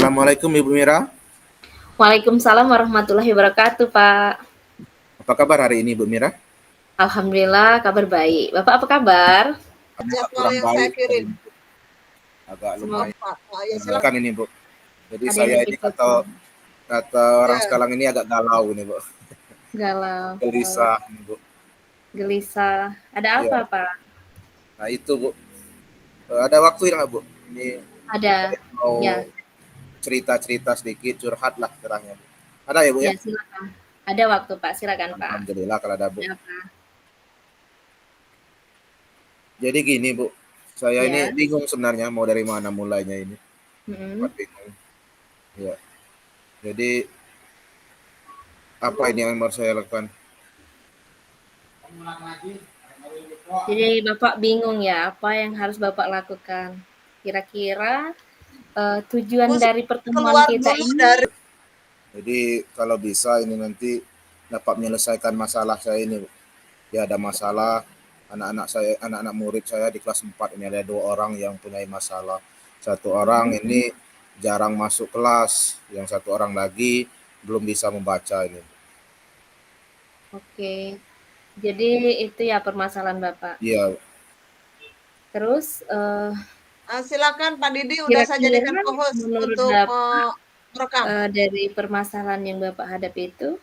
Assalamualaikum Ibu Mira. Waalaikumsalam warahmatullahi wabarakatuh, Pak. Apa kabar hari ini, Bu Mira? Alhamdulillah kabar baik. Bapak apa kabar? Agak Jadwal kurang yang saya baik hari kirim. ini, Bu. Agak Semoga lumayan. Ya silakan. Kan ini, Bu. Jadi ada yang saya ini bikin kata kata orang Ya, sekarang ini agak galau ini, Bu. galau, Gelisah, ini, Bu. gelisah. Ada Iya. apa, Pak? Nah itu, Bu. Ada waktu ya nggak, Bu? Ini Ada. saya mau Ya, cerita-cerita sedikit, curhat lah terangnya. Ada ya, Bu ya? ya silakan. Ada waktu, Pak. Silakan, Pak. Alhamdulillah kalau ada, Bu. Ada apa? Jadi gini, Bu. Saya ini Ya. bingung sebenarnya mau dari mana mulainya ini. Mm-mm. Sempat bingung. Ya. Jadi apa ini yang harus saya lakukan? Jadi Bapak bingung ya, apa yang harus Bapak lakukan? Kira-kira tujuan Bu, dari pertemuan keluar kita dulu ini. dari Jadi kalau bisa ini nanti dapat menyelesaikan masalah saya ini, Bu. Ya ada masalah anak-anak saya, anak-anak murid saya di kelas 4 ini ada 2 orang yang punya masalah. Satu orang Mm-mm. ini jarang masuk kelas, yang satu orang lagi belum bisa membaca ini. Oke. Jadi itu ya permasalahan Bapak. Iya, Terus silakan Pak Didi udah saya kira-kira jadikan co-host menurut untuk Bapak merekam. dari permasalahan yang Bapak hadapi itu,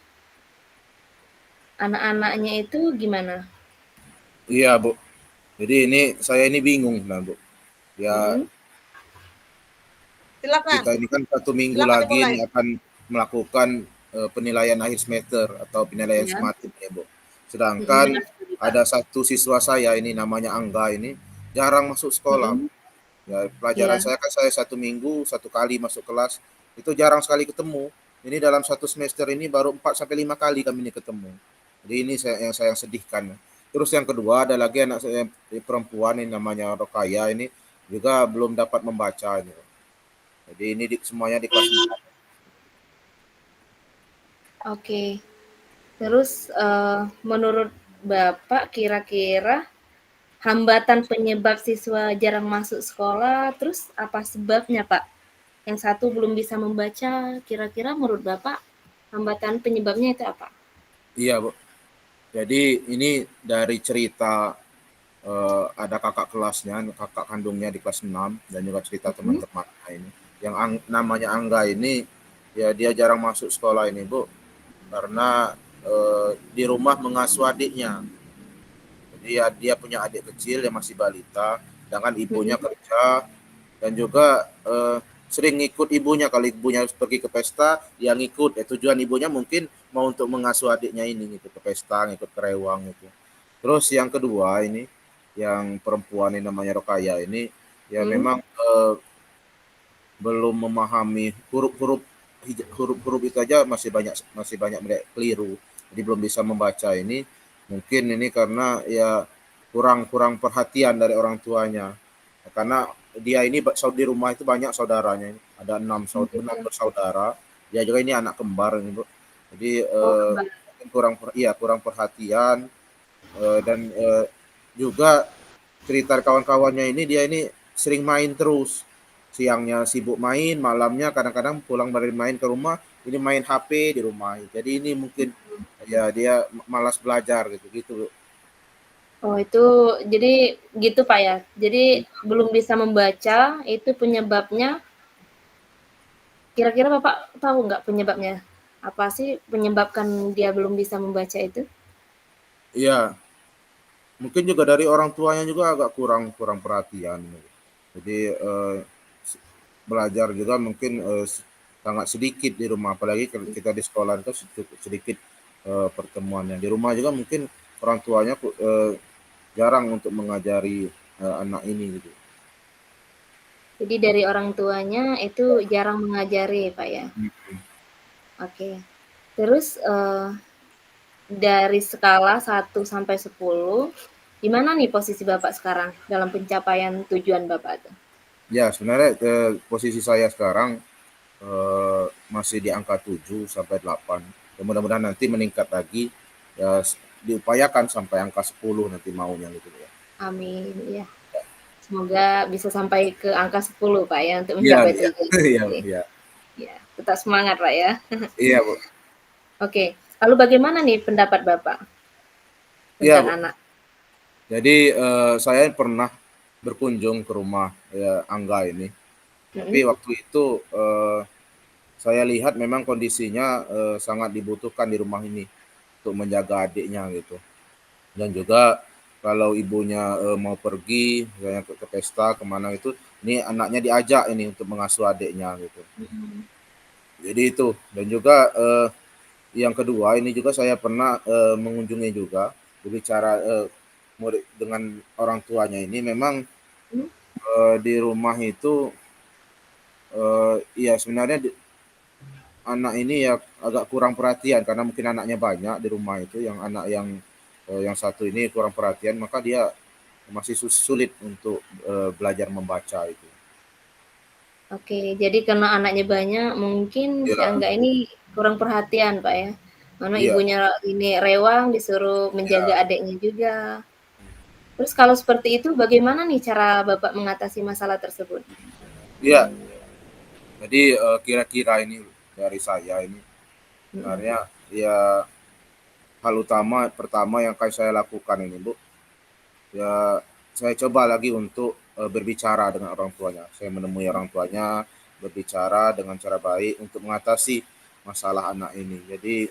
anak-anaknya itu gimana? iya Bu. Jadi ini saya ini bingung, nah Bu. Ya Mhm. Silakan. kita ini kan 1 minggu Silakan lagi dimulai. ini akan melakukan penilaian akhir semester atau penilaian Ya. sematim ya Bu. Sedangkan Benar sekali, Pak. ada satu siswa saya ini namanya Angga ini jarang masuk sekolah. Mhm. Ya, pelajaran Iya. saya kan saya 1 minggu 1 kali masuk kelas, itu jarang sekali ketemu. Ini dalam 1 semester ini baru 4 sampai 5 kali kami ini ketemu. Jadi ini saya yang sedihkan. Terus yang kedua ada lagi anak saya perempuan ini namanya Rokaya ini juga belum dapat membaca ini. Jadi ini semuanya di kelas 4. Oke. Terus menurut Bapak kira-kira hambatan penyebab siswa jarang masuk sekolah, terus apa sebabnya, Pak? Yang satu belum bisa membaca, kira-kira menurut Bapak hambatan penyebabnya itu apa? Iya, Bu. Jadi ini dari cerita ada kakak kelasnya, kakak kandungnya di kelas 6 dan juga cerita Mhm. teman-temannya ini. Yang namanya Angga ini ya dia jarang masuk sekolah ini, Bu, karena di rumah mengasuh adiknya. Jadi ya dia punya adik kecil yang masih balita, sedangkan ibunya Mhm. kerja dan juga sering ngikut ibunya. Kalau ibunya pergi ke pesta, dia ngikut. Tujuan ibunya mungkin mau untuk mengasuh adiknya ini gitu ke pesta, ngikut ke rewang gitu. Terus yang kedua ini, yang perempuan ini namanya Rokaya ini, ya Mhm. memang belum memahami huruf-huruf huruf-huruf itu aja masih banyak mereka keliru. Jadi belum bisa membaca ini. Mungkin ini karena ya kurang perhatian dari orang tuanya. Karena dia ini di rumah itu banyak saudaranya. Ada Oh, enam gitu. bersaudara. Dia juga ini anak kembar ini, Bu. Jadi Oh, kembali. kurang perhatian dan juga cerita kawan-kawannya ini dia ini sering main terus. Siangnya sibuk main, malamnya kadang-kadang pulang dari main ke rumah, ini main HP di rumah. Jadi ini mungkin ya dia malas belajar gitu gitu. Oh, itu jadi gitu, Pak, ya? Jadi belum bisa membaca itu penyebabnya, kira-kira Bapak tahu nggak penyebabnya? Apa sih penyebabkan dia belum bisa membaca itu? Iya, mungkin juga dari orang tuanya juga agak kurang kurang perhatian. Jadi belajar juga mungkin sangat sedikit di rumah, apalagi kalau kita di sekolah itu sedikit pertemuannya. Di rumah juga mungkin orang tuanya jarang untuk mengajari anak ini gitu. Jadi dari orang tuanya itu jarang mengajari, Pak, ya? Hmm. Oke. Terus, dari skala 1 sampai 10, gimana nih posisi Bapak sekarang dalam pencapaian tujuan Bapak tuh? Ya sebenarnya posisi saya sekarang masih di angka 7 sampai 8. Ya, mudah-mudahan nanti meningkat lagi, ya diupayakan sampai angka 10 nanti maunya gitu ya. Amin, ya. Semoga bisa sampai ke angka 10, Pak, ya, untuk Iya, mencapai iya. tujuan. Iya, Oke. iya. Ya, tetap semangat, Pak, ya. Iya, Bu. Oke, lalu bagaimana nih pendapat Bapak Iya, tentang Bu. anak? Jadi saya pernah berkunjung ke rumah ya, Angga ini. Tapi Mhm, waktu itu saya lihat memang kondisinya sangat dibutuhkan di rumah ini untuk menjaga adiknya gitu. Dan juga kalau ibunya mau pergi, misalnya ke pesta kemana itu, ini anaknya diajak ini untuk mengasuh adiknya gitu. mhm. Jadi itu dan juga yang kedua ini juga saya pernah mengunjungi juga berbicara dengan orang tuanya ini memang Mhm. di rumah itu ya sebenarnya anak ini ya agak kurang perhatian karena mungkin anaknya banyak di rumah itu yang anak yang satu ini kurang perhatian maka dia masih sulit untuk belajar membaca itu. Oke, jadi karena anaknya banyak, mungkin si Iya, Angga ini kurang perhatian, Pak, ya. Karena iya, ibunya ini rewang, disuruh menjaga iya, adiknya juga. Terus kalau seperti itu, bagaimana nih cara Bapak mengatasi masalah tersebut? iya. Jadi kira-kira ini dari saya ini Mhm, sebenarnya ya hal utama pertama yang akan saya lakukan ini Bu, ya saya coba lagi untuk berbicara dengan orang tuanya. Saya menemui orang tuanya, berbicara dengan cara baik untuk mengatasi masalah anak ini. Jadi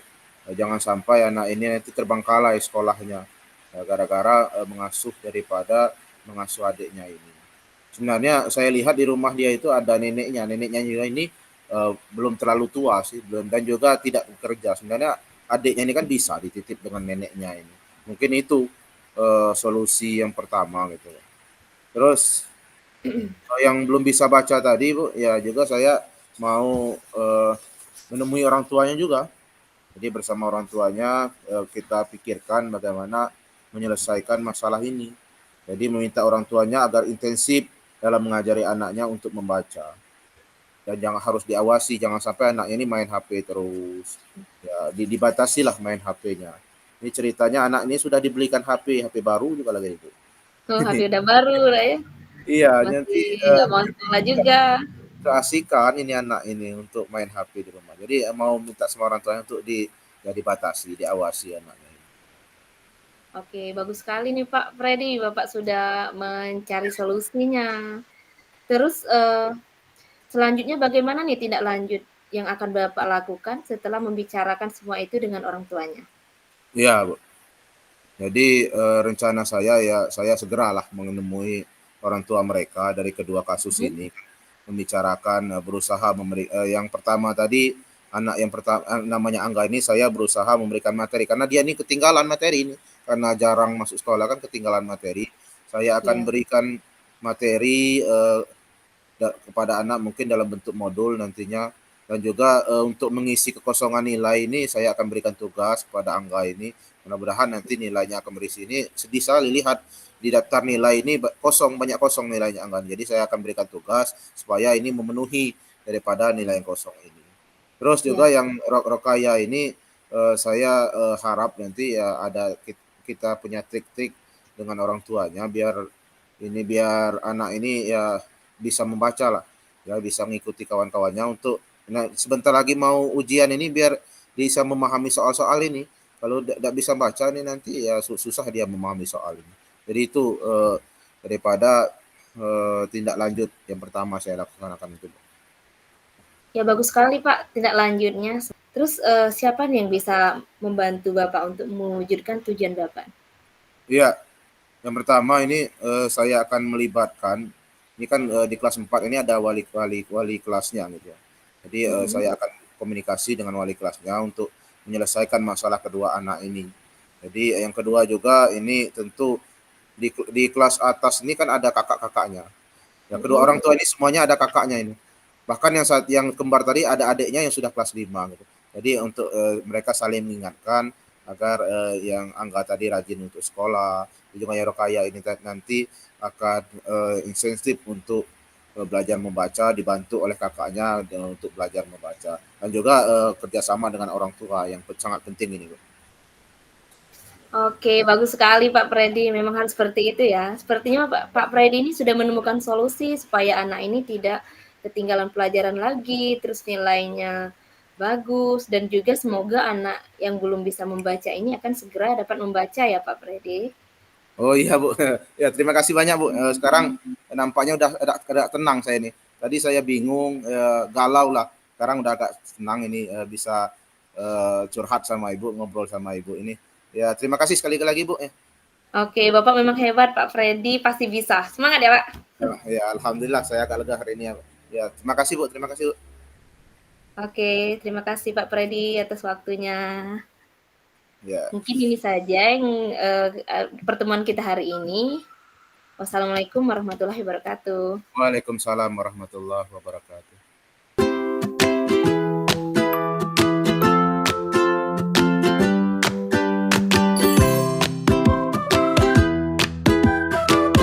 jangan sampai anak ini nanti terbengkalai sekolahnya gara-gara mengasuh daripada mengasuh adiknya ini. Sebenarnya saya lihat di rumah dia itu ada neneknya. Neneknya juga ini belum terlalu tua sih, belum dan juga tidak bekerja. Sebenarnya adiknya ini kan bisa dititip dengan neneknya ini. Mungkin itu solusi yang pertama gitu. Terus yang belum bisa baca tadi Bu, ya juga saya mau menemui orang tuanya juga. Jadi bersama orang tuanya kita pikirkan bagaimana menyelesaikan masalah ini. Jadi meminta orang tuanya agar intensif dalam mengajari anaknya untuk membaca. Dan jangan harus diawasi, jangan sampai anaknya ini main HP terus. Ya, dibatasi lah main HP-nya. Ini ceritanya anak ini sudah dibelikan HP baru juga lagi itu. oh, HP udah baru lah ya, Iya, masih nanti nggak mau sekolah juga. keasikan ini anak ini untuk main HP di rumah. Jadi mau minta sama orang tuanya untuk ya dibatasi, diawasi anaknya ini. Oke, bagus sekali nih Pak Freddy, Bapak sudah mencari solusinya. Terus, selanjutnya bagaimana nih tindak lanjut yang akan Bapak lakukan setelah membicarakan semua itu dengan orang tuanya? Iya, Bu. Jadi rencana saya ya saya segeralah menemui orang tua mereka dari kedua kasus Mhm, ini membicarakan berusaha yang pertama tadi anak yang pertama namanya Angga ini saya berusaha memberikan materi karena dia ini ketinggalan materi ini karena jarang masuk sekolah kan ketinggalan materi. Saya akan iya, berikan materi kepada anak mungkin dalam bentuk modul nantinya dan juga untuk mengisi kekosongan nilai ini saya akan berikan tugas kepada Angga ini mudah-mudahan nanti nilainya akan berisi ini sedih sekali lihat di daftar nilai ini kosong banyak kosong nilainya Angga jadi saya akan berikan tugas supaya ini memenuhi daripada nilai yang kosong ini terus iya, juga yang Rokaya ini saya harap nanti ya ada kita punya trik-trik dengan orang tuanya biar anak ini ya bisa membaca lah, ya bisa mengikuti kawan-kawannya untuk nah sebentar lagi mau ujian ini biar bisa memahami soal-soal ini. Kalau tidak bisa baca nih nanti ya susah dia memahami soal ini. Jadi itu daripada tindak lanjut yang pertama saya laksanakan itu. ya bagus sekali Pak tindak lanjutnya. Terus, siapa nih yang bisa membantu Bapak untuk mewujudkan tujuan Bapak? Iya, yang pertama ini saya akan melibatkan ini kan di kelas 4 ini ada wali kelasnya gitu ya. Jadi Mhm, saya akan komunikasi dengan wali kelasnya untuk menyelesaikan masalah kedua anak ini. Jadi yang kedua juga ini tentu di kelas atas ini kan ada kakak-kakaknya. Ya kedua mhm. orang tua ini semuanya ada kakaknya ini. Bahkan yang kembar tadi ada adiknya yang sudah kelas 5 gitu. Jadi untuk mereka saling mengingatkan agar yang Angga tadi rajin untuk sekolah, juga yang Rokaya ini nanti akan insentif untuk belajar membaca dibantu oleh kakaknya untuk belajar membaca dan juga kerjasama dengan orang tua yang sangat penting ini Bu. Oke, bagus sekali Pak Freddy, memang harus seperti itu ya. Sepertinya Pak Freddy ini sudah menemukan solusi supaya anak ini tidak ketinggalan pelajaran lagi, terus nilainya bagus, dan juga semoga anak yang belum bisa membaca ini akan segera dapat membaca ya Pak Freddy. Oh iya Bu, ya terima kasih banyak Bu. Sekarang nampaknya udah agak tenang saya nih. Tadi saya bingung, galau lah. Sekarang udah agak tenang ini, bisa curhat sama Ibu, ngobrol sama Ibu ini. Ya terima kasih sekali lagi Bu. Oke, Bapak memang hebat Pak Freddy, pasti bisa. Semangat ya Pak. Ya alhamdulillah saya agak lega hari ini ya. Ya terima kasih Bu, terima kasih Bu. Oke, terima kasih Pak Freddy atas waktunya. Ya, Mungkin ini saja yang pertemuan kita hari ini. Wassalamualaikum warahmatullahi wabarakatuh. Waalaikumsalam warahmatullahi wabarakatuh.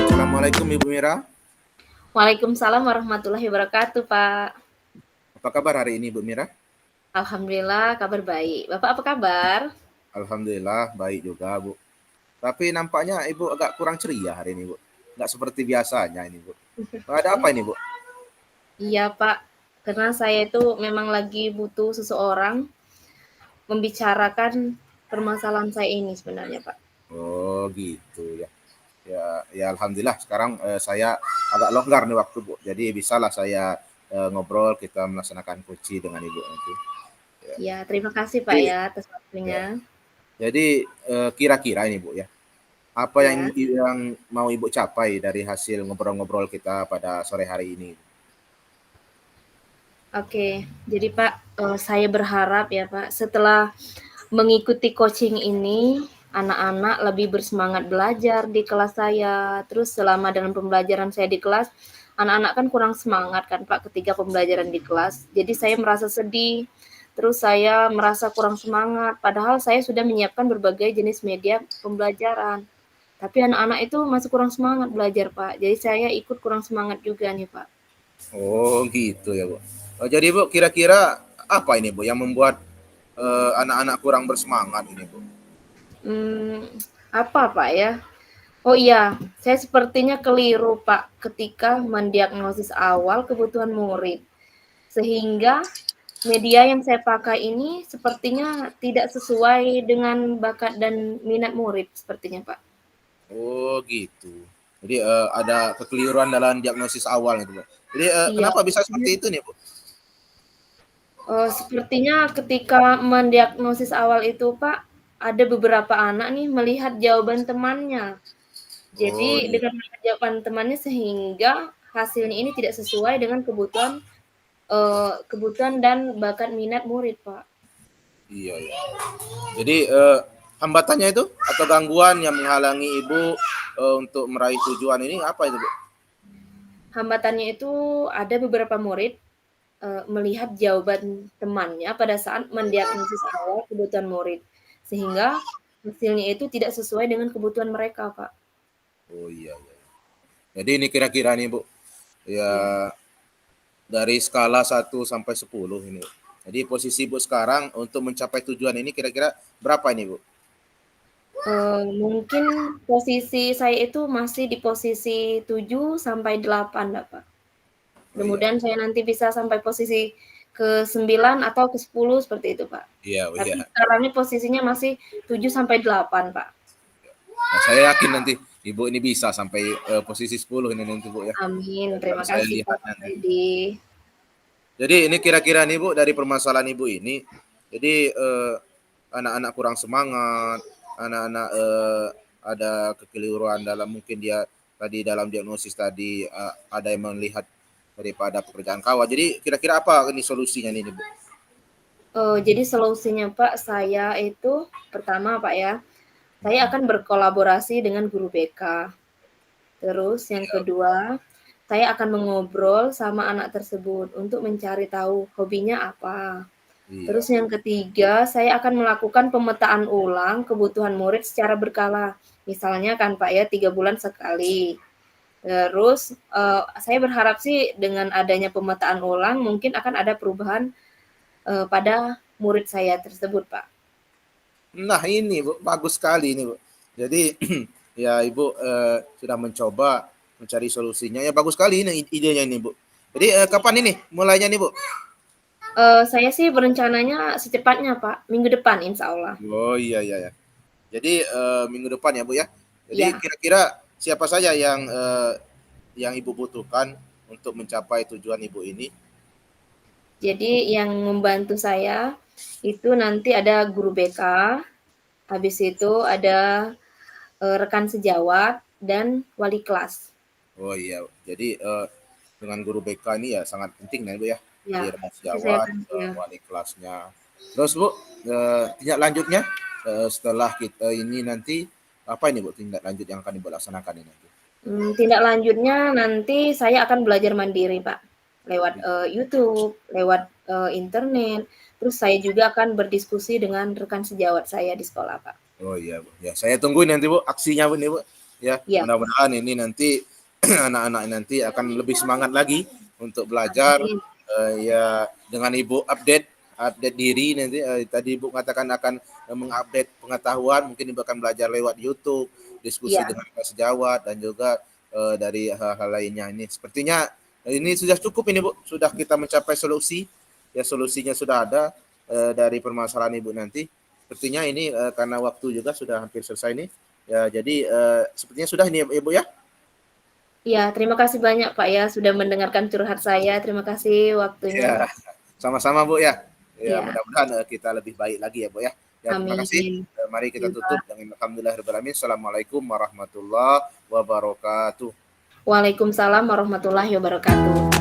Assalamualaikum Ibu Mira. Waalaikumsalam warahmatullahi wabarakatuh, Pak. Apa kabar hari ini Bu Mira? Alhamdulillah kabar baik. Bapak apa kabar? Alhamdulillah baik juga Bu. Tapi nampaknya Ibu agak kurang ceria hari ini Bu. Nggak seperti biasanya ini Bu. Ada apa ini Bu? Iya, Pak. Karena saya itu memang lagi butuh seseorang membicarakan permasalahan saya ini sebenarnya, Pak. Oh gitu ya. Ya alhamdulillah sekarang saya agak longgar nih waktu Bu. Jadi bisalah saya ngobrol, kita melaksanakan kunci dengan Ibu nanti. Ya, terima kasih Pak Jadi, ya atas waktunya. jadi kira-kira ini Bu ya. Apa Ya. yang mau Ibu capai dari hasil ngobrol-ngobrol kita pada sore hari ini? Oke, jadi Pak, saya berharap ya Pak, setelah mengikuti coaching ini, anak-anak lebih bersemangat belajar di kelas saya. Terus selama dalam pembelajaran saya di kelas, anak-anak kan kurang semangat kan Pak ketika pembelajaran di kelas. Jadi saya merasa sedih, terus saya merasa kurang semangat, padahal saya sudah menyiapkan berbagai jenis media pembelajaran. Tapi anak-anak itu masih kurang semangat belajar Pak, jadi saya ikut kurang semangat juga nih Pak. Oh gitu ya Bu. Jadi Bu kira-kira apa ini Bu yang membuat anak-anak kurang bersemangat ini Bu? Apa Pak ya? Oh iya, saya sepertinya keliru Pak ketika mendiagnosis awal kebutuhan murid. Sehingga media yang saya pakai ini sepertinya tidak sesuai dengan bakat dan minat murid sepertinya Pak. Oh gitu. Jadi ada kekeliruan dalam diagnosis awal itu Bu. Jadi Iya, kenapa bisa seperti itu nih Bu? sepertinya ketika mendiagnosis awal itu Pak, ada beberapa anak nih melihat jawaban temannya. Oh Jadi iya, dengan melihat jawaban temannya sehingga hasilnya ini tidak sesuai dengan kebutuhan dan bakat minat murid, Pak. iya. Jadi hambatannya itu atau gangguan yang menghalangi Ibu untuk meraih tujuan ini apa itu Bu? Hambatannya itu ada beberapa murid melihat jawaban temannya pada saat mendiagnosis awal kebutuhan murid, sehingga hasilnya itu tidak sesuai dengan kebutuhan mereka, Pak. Oh iya. Jadi ini kira-kira nih Bu, ya Ya. dari skala 1 sampai 10 ini. Jadi posisi Bu sekarang untuk mencapai tujuan ini kira-kira berapa ini Bu? Mungkin posisi saya itu masih di posisi 7 sampai 8 Pak. Oh iya, Mudah-mudahan saya nanti bisa sampai posisi ke-9 atau ke-10 seperti itu, Pak. iya, Tapi iya. sekarang ini posisinya masih 7 sampai 8, Pak. Nah, saya yakin nanti Ibu ini bisa sampai posisi 10 ini nanti Bu ya. Amin. Kalau Terima saya kasih lihat Pak nanti. Freddy. Jadi ini kira-kira nih Bu dari permasalahan Ibu ini. Jadi anak-anak kurang semangat, anak-anak ada kekeliruan dalam mungkin dia tadi dalam diagnosis tadi ada yang melihat daripada pekerjaan kawan. Jadi kira-kira apa ini solusinya nih Bu? Jadi solusinya Pak, saya itu pertama Pak ya, saya akan berkolaborasi dengan guru BK. Terus yang kedua, saya akan mengobrol sama anak tersebut untuk mencari tahu hobinya apa. Iya. Terus yang ketiga, saya akan melakukan pemetaan ulang kebutuhan murid secara berkala. Misalnya kan Pak ya, 3 bulan sekali. Terus saya berharap sih dengan adanya pemetaan ulang mungkin akan ada perubahan pada murid saya tersebut, Pak. Nah ini Bu, bagus sekali ini Bu. Jadi ya Ibu sudah mencoba mencari solusinya. Ya bagus sekali ini idenya ini Bu. Jadi kapan ini mulainya nih Bu? Saya sih berencananya secepatnya Pak, minggu depan insya Allah. Oh iya iya ya. Jadi minggu depan ya Bu ya. Jadi Ya, kira-kira siapa saja yang Ibu butuhkan untuk mencapai tujuan Ibu ini? jadi yang membantu saya itu nanti ada guru BK, habis itu ada rekan sejawat dan wali kelas. Oh iya. Jadi dengan guru BK ini ya sangat penting ya Bu ya. Jadi Ya, rekan itu saya sejawat, akan ya. wali kelasnya. Terus Bu, tindak lanjutnya setelah kita ini nanti apa ini Bu tindak lanjut yang akan Ibu laksanakan ini nanti? Tindak lanjutnya nanti saya akan belajar mandiri, Pak, lewat, YouTube, lewat, internet, terus saya juga akan berdiskusi dengan rekan sejawat saya di sekolah, Pak. Oh iya Bu. Ya saya tungguin nanti Bu aksinya Bu nih Bu. Ya Iya, mudah-mudahan ini nanti anak-anak nanti akan lebih semangat lagi untuk belajar amin. ya dengan Ibu update diri nanti tadi Ibu mengatakan akan mengupdate pengetahuan mungkin Ibu akan belajar lewat YouTube, diskusi Iya, dengan sejawat dan juga dari hal-hal lainnya ini. Sepertinya ini sudah cukup ini Bu, sudah kita mencapai solusi. Ya solusinya sudah ada dari permasalahan Ibu nanti. Sepertinya ini karena waktu juga sudah hampir selesai nih. Ya jadi sepertinya sudah ini Ibu ya. iya, terima kasih banyak, Pak, ya, sudah mendengarkan curhat saya. Terima kasih waktunya. Ya, sama-sama Bu ya. Ya, Iya, mudah-mudahan kita lebih baik lagi ya Bu ya. Ya, terima kasih. amin. Mari kita Iya, tutup Pak. dengan alhamdulillahirabbil alamin. Assalamualaikum warahmatullahi wabarakatuh. Waalaikumsalam warahmatullahi wabarakatuh.